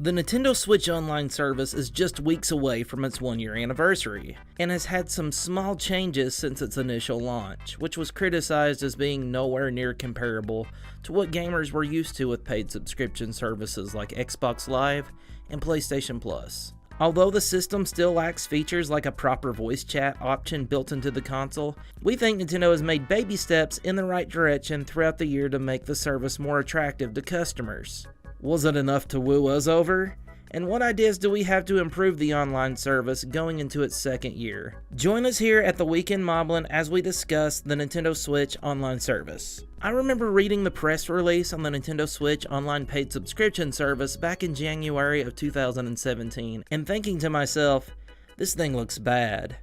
The Nintendo Switch Online service is just weeks away from its 1-year anniversary, and has had some small changes since its initial launch, which was criticized as being nowhere near comparable to what gamers were used to with paid subscription services like Xbox Live and PlayStation Plus. Although the system still lacks features like a proper voice chat option built into the console, we think Nintendo has made baby steps in the right direction throughout the year to make the service more attractive to customers. Was it enough to woo us over? And what ideas do we have to improve the online service going into its second year? Join us here at the Weekend Moblin as we discuss the Nintendo Switch Online service. I remember reading the press release on the Nintendo Switch Online paid subscription service back in January of 2017 and thinking to myself, this thing looks bad.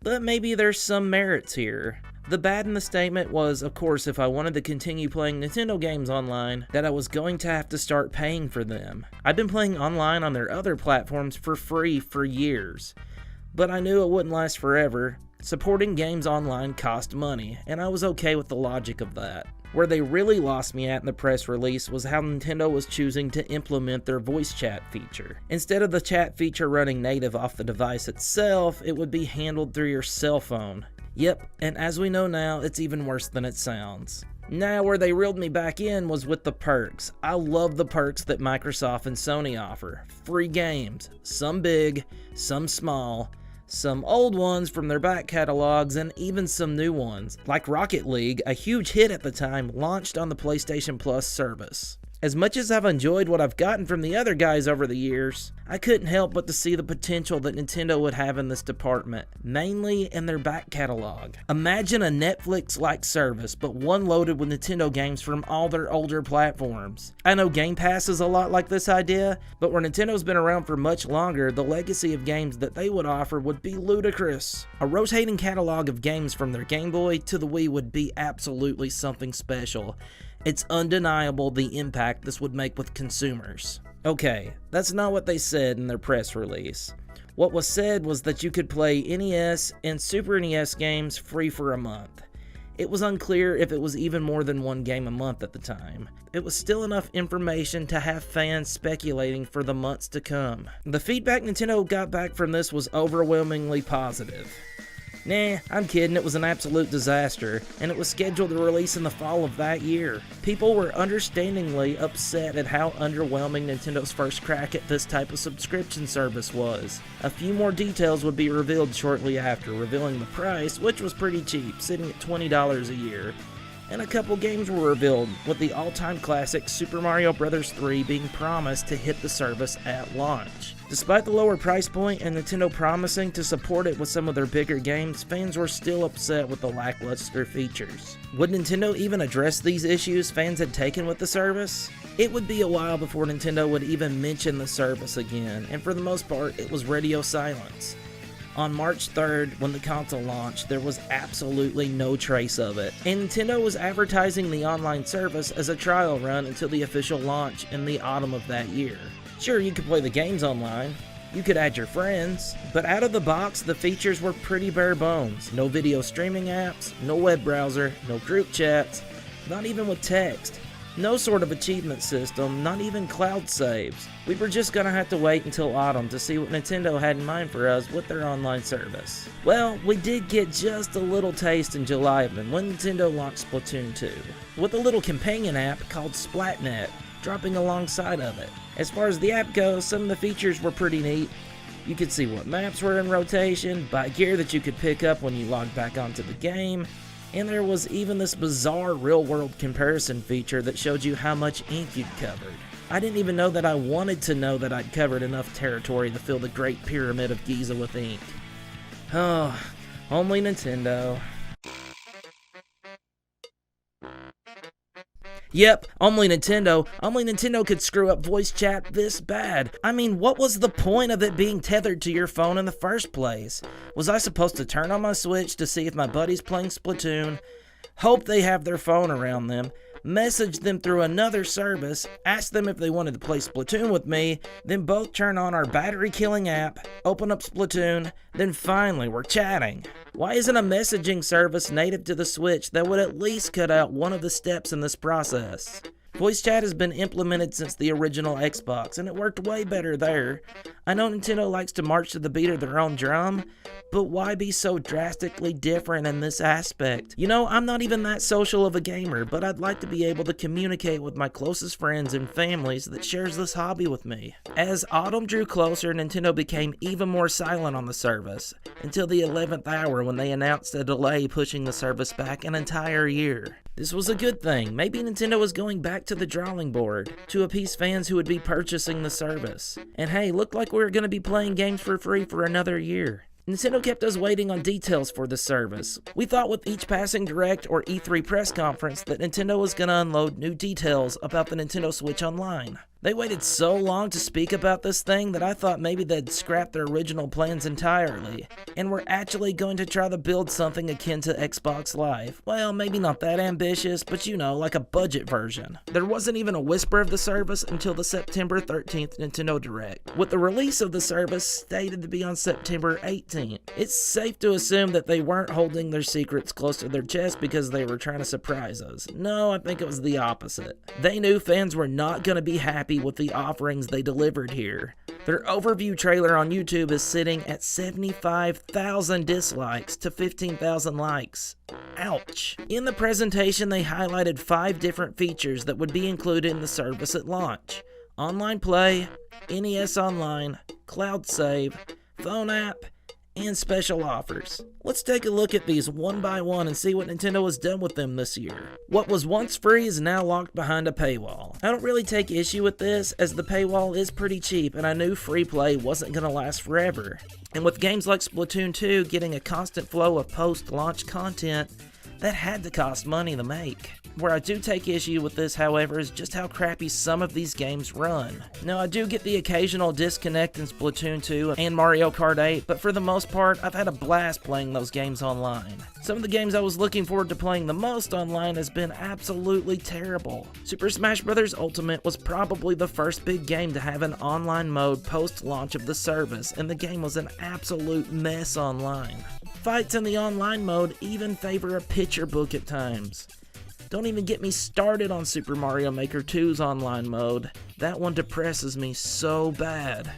But maybe there's some merits here. The bad in the statement was, of course, if I wanted to continue playing Nintendo games online, that I was going to have to start paying for them. I've been playing online on their other platforms for free for years, but I knew it wouldn't last forever. Supporting games online cost money, and I was okay with the logic of that. Where they really lost me at in the press release was how Nintendo was choosing to implement their voice chat feature. Instead of the chat feature running native off the device itself, it would be handled through your cell phone. Yep, and as we know now, it's even worse than it sounds. Now, where they reeled me back in was with the perks. I love the perks that Microsoft and Sony offer. Free games, some big, some small, some old ones from their back catalogs, and even some new ones, like Rocket League, a huge hit at the time, launched on the PlayStation Plus service. As much as I've enjoyed what I've gotten from the other guys over the years, I couldn't help but to see the potential that Nintendo would have in this department, mainly in their back catalog. Imagine a Netflix-like service, but one loaded with Nintendo games from all their older platforms. I know Game Pass is a lot like this idea, but where Nintendo's been around for much longer, the legacy of games that they would offer would be ludicrous. A rotating catalog of games from their Game Boy to the Wii would be absolutely something special. It's undeniable the impact this would make with consumers. Okay, that's not what they said in their press release. What was said was that you could play NES and Super NES games free for a month. It was unclear if it was even more than one game a month at the time. It was still enough information to have fans speculating for the months to come. The feedback Nintendo got back from this was overwhelmingly positive. Nah, I'm kidding, it was an absolute disaster, and it was scheduled to release in the fall of that year. People were understandingly upset at how underwhelming Nintendo's first crack at this type of subscription service was. A few more details would be revealed shortly after, revealing the price, which was pretty cheap, sitting at $20 a year. And a couple games were revealed, with the all-time classic Super Mario Bros. 3 being promised to hit the service at launch. Despite the lower price point and Nintendo promising to support it with some of their bigger games, fans were still upset with the lackluster features. Would Nintendo even address these issues fans had taken with the service? It would be a while before Nintendo would even mention the service again, and for the most part, it was radio silence. On March 3rd, when the console launched, there was absolutely no trace of it, and Nintendo was advertising the online service as a trial run until the official launch in the autumn of that year. Sure, you could play the games online, you could add your friends, but out of the box, the features were pretty bare bones. No video streaming apps, no web browser, no group chats, not even with text. No sort of achievement system, not even cloud saves. We were just gonna have to wait until autumn to see what Nintendo had in mind for us with their online service. Well, we did get just a little taste in July of them when Nintendo launched Splatoon 2, with a little companion app called Splatnet dropping alongside of it. As far as the app goes, some of the features were pretty neat. You could see what maps were in rotation, buy gear that you could pick up when you logged back onto the game, and there was even this bizarre real-world comparison feature that showed you how much ink you'd covered. I didn't even know that I wanted to know that I'd covered enough territory to fill the Great Pyramid of Giza with ink. Oh, only Nintendo. Yep, only Nintendo. Only Nintendo could screw up voice chat this bad. I mean, what was the point of it being tethered to your phone in the first place? Was I supposed to turn on my Switch to see if my buddy's playing Splatoon, hope they have their phone around them, message them through another service, ask them if they wanted to play Splatoon with me, then both turn on our battery-killing app, open up Splatoon, then finally we're chatting? Why isn't a messaging service native to the Switch that would at least cut out one of the steps in this process? Voice chat has been implemented since the original Xbox, and it worked way better there. I know Nintendo likes to march to the beat of their own drum, but why be so drastically different in this aspect? You know, I'm not even that social of a gamer, but I'd like to be able to communicate with my closest friends and families that shares this hobby with me. As autumn drew closer, Nintendo became even more silent on the service, until the 11th hour when they announced a delay pushing the service back an entire year. This was a good thing. Maybe Nintendo was going back to the drawing board to appease fans who would be purchasing the service. And hey, looked like we were going to be playing games for free for another year. Nintendo kept us waiting on details for the service. We thought with each passing Direct or E3 press conference that Nintendo was going to unload new details about the Nintendo Switch Online. They waited so long to speak about this thing that I thought maybe they'd scrap their original plans entirely, and were actually going to try to build something akin to Xbox Live. Well, maybe not that ambitious, but you know, like a budget version. There wasn't even a whisper of the service until the September 13th Nintendo Direct, with the release of the service stated to be on September 18th. It's safe to assume that they weren't holding their secrets close to their chest because they were trying to surprise us. No, I think it was the opposite. They knew fans were not going to be happy with the offerings they delivered here. Their overview trailer on YouTube is sitting at 75,000 dislikes to 15,000 likes. Ouch. In the presentation, they highlighted 5 different features that would be included in the service at launch: online play, NES Online, cloud save, phone app, and special offers. Let's take a look at these one by one and see what Nintendo has done with them this year. What was once free is now locked behind a paywall. I don't really take issue with this, as the paywall is pretty cheap and I knew free play wasn't going to last forever. And with games like Splatoon 2 getting a constant flow of post-launch content, that had to cost money to make. Where I do take issue with this, however, is just how crappy some of these games run. Now, I do get the occasional disconnect in Splatoon 2 and Mario Kart 8, but for the most part, I've had a blast playing those games online. Some of the games I was looking forward to playing the most online has been absolutely terrible. Super Smash Bros. Ultimate was probably the first big game to have an online mode post-launch of the service, and the game was an absolute mess online. Fights in the online mode even favor a picture book at times. Don't even get me started on Super Mario Maker 2's online mode. That one depresses me so bad.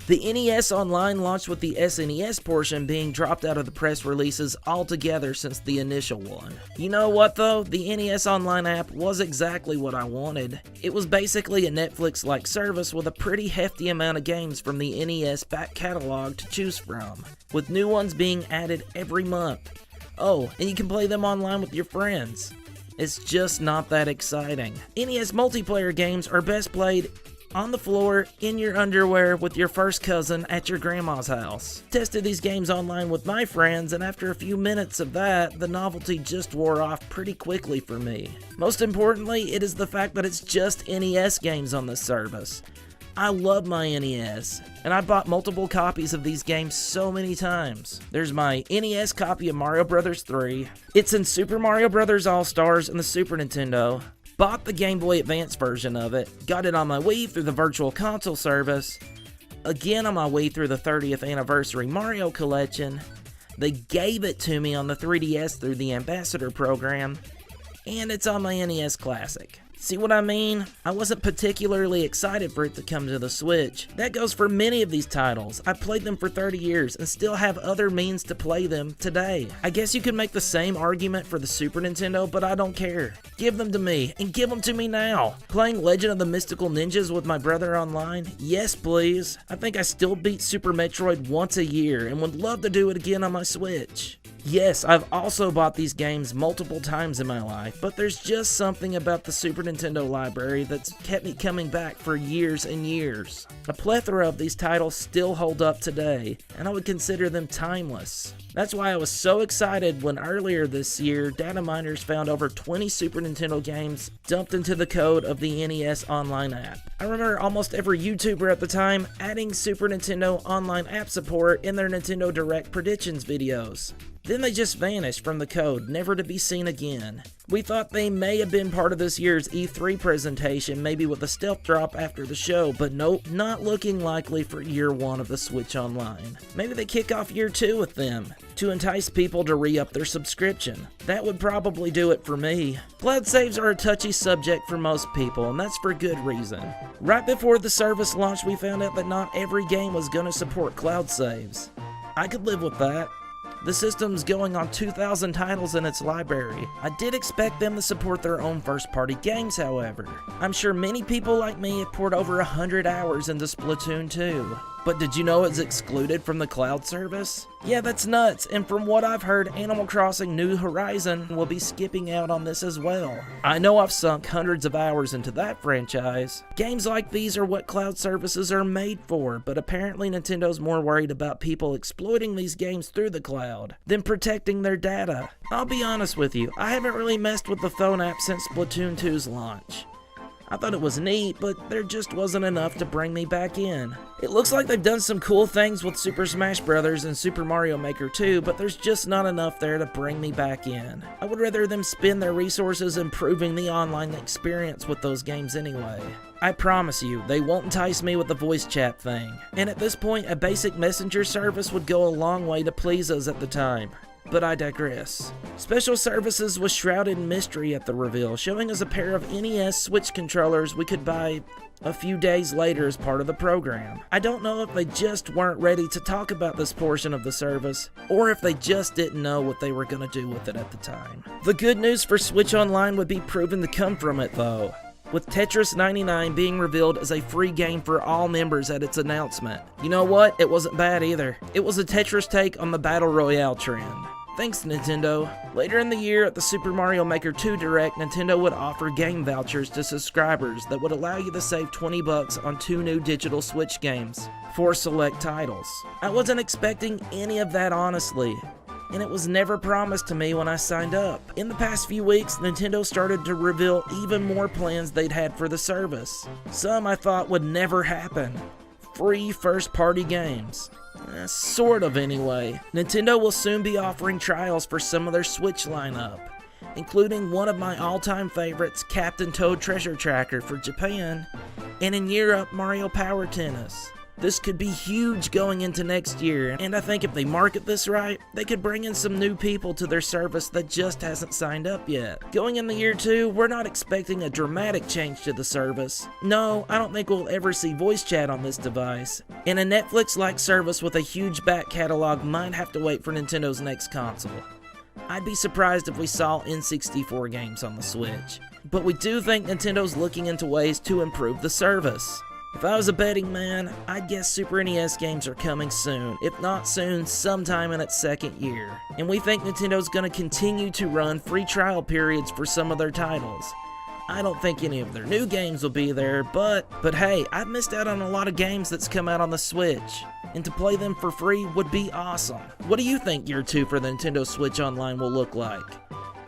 The NES Online launched with the SNES portion being dropped out of the press releases altogether since the initial one. You know what though? The NES Online app was exactly what I wanted. It was basically a Netflix-like service with a pretty hefty amount of games from the NES back catalog to choose from, with new ones being added every month. Oh, and you can play them online with your friends. It's just not that exciting. NES multiplayer games are best played on the floor, in your underwear, with your first cousin at your grandma's house. Tested these games online with my friends, and after a few minutes of that, the novelty just wore off pretty quickly for me. Most importantly, it is the fact that it's just NES games on this service. I love my NES, and I bought multiple copies of these games so many times. There's my NES copy of Mario Bros. 3. It's in Super Mario Bros. All-Stars and the Super Nintendo. Bought the Game Boy Advance version of it. Got it on my Wii through the Virtual Console service. Again on my Wii through the 30th Anniversary Mario Collection. They gave it to me on the 3DS through the Ambassador program. And it's on my NES Classic. See what I mean? I wasn't particularly excited for it to come to the Switch. That goes for many of these titles. I've played them for 30 years and still have other means to play them today. I guess you could make the same argument for the Super Nintendo, but I don't care. Give them to me, and give them to me now. Playing Legend of the Mystical Ninjas with my brother online? Yes, please. I think I still beat Super Metroid once a year and would love to do it again on my Switch. Yes, I've also bought these games multiple times in my life, but there's just something about the Super Nintendo library that's kept me coming back for years and years. A plethora of these titles still hold up today, and I would consider them timeless. That's why I was so excited when earlier this year, data miners found over 20 Super Nintendo games dumped into the code of the NES Online app. I remember almost every YouTuber at the time adding Super Nintendo Online app support in their Nintendo Direct predictions videos. Then they just vanished from the code, never to be seen again. We thought they may have been part of this year's E3 presentation, maybe with a stealth drop after the show, but nope, not looking likely for year 1 of the Switch Online. Maybe they kick off year 2 with them, to entice people to re-up their subscription. That would probably do it for me. Cloud saves are a touchy subject for most people, and that's for good reason. Right before the service launched, we found out that not every game was going to support cloud saves. I could live with that. The system's going on 2,000 titles in its library. I did expect them to support their own first-party games, however. I'm sure many people like me have poured over 100 hours into Splatoon 2. But did you know it's excluded from the cloud service? Yeah, that's nuts, and from what I've heard, Animal Crossing New Horizon will be skipping out on this as well. I know I've sunk hundreds of hours into that franchise. Games like these are what cloud services are made for, but apparently Nintendo's more worried about people exploiting these games through the cloud than protecting their data. I'll be honest with you, I haven't really messed with the phone app since Splatoon 2's launch. I thought it was neat, but there just wasn't enough to bring me back in. It looks like they've done some cool things with Super Smash Bros. And Super Mario Maker 2, but there's just not enough there to bring me back in. I would rather them spend their resources improving the online experience with those games anyway. I promise you, they won't entice me with the voice chat thing. And at this point, a basic messenger service would go a long way to please us at the time. But I digress. Special Services was shrouded in mystery at the reveal, showing us a pair of NES Switch controllers we could buy a few days later as part of the program. I don't know if they just weren't ready to talk about this portion of the service, or if they just didn't know what they were going to do with it at the time. The good news for Switch Online would be proven to come from it though, with Tetris 99 being revealed as a free game for all members at its announcement. You know what? It wasn't bad either. It was a Tetris take on the Battle Royale trend. Thanks, Nintendo. Later in the year at the Super Mario Maker 2 Direct, Nintendo would offer game vouchers to subscribers that would allow you to save $20 on 2 new digital Switch games for select titles. I wasn't expecting any of that, honestly, and it was never promised to me when I signed up. In the past few weeks, Nintendo started to reveal even more plans they'd had for the service. Some I thought would never happen. Free first-party games. Sort of anyway. Nintendo will soon be offering trials for some of their Switch lineup, including one of my all-time favorites, Captain Toad Treasure Tracker for Japan, and in Europe, Mario Power Tennis. This could be huge going into next year, and I think if they market this right, they could bring in some new people to their service that just hasn't signed up yet. Going into year 2, we're not expecting a dramatic change to the service. No, I don't think we'll ever see voice chat on this device, and a Netflix-like service with a huge back catalog might have to wait for Nintendo's next console. I'd be surprised if we saw N64 games on the Switch, but we do think Nintendo's looking into ways to improve the service. If I was a betting man, I'd guess Super NES games are coming soon. If not soon, sometime in its second year. And we think Nintendo's going to continue to run free trial periods for some of their titles. I don't think any of their new games will be there, but hey, I've missed out on a lot of games that's come out on the Switch, and to play them for free would be awesome. What do you think year 2 for the Nintendo Switch Online will look like?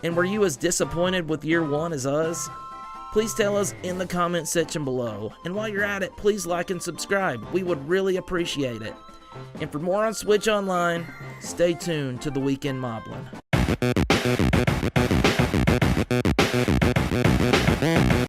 And were you as disappointed with year 1 as us? Please tell us in the comment section below. And while you're at it, please like and subscribe. We would really appreciate it. And for more on Switch Online, stay tuned to the Weekend Moblin.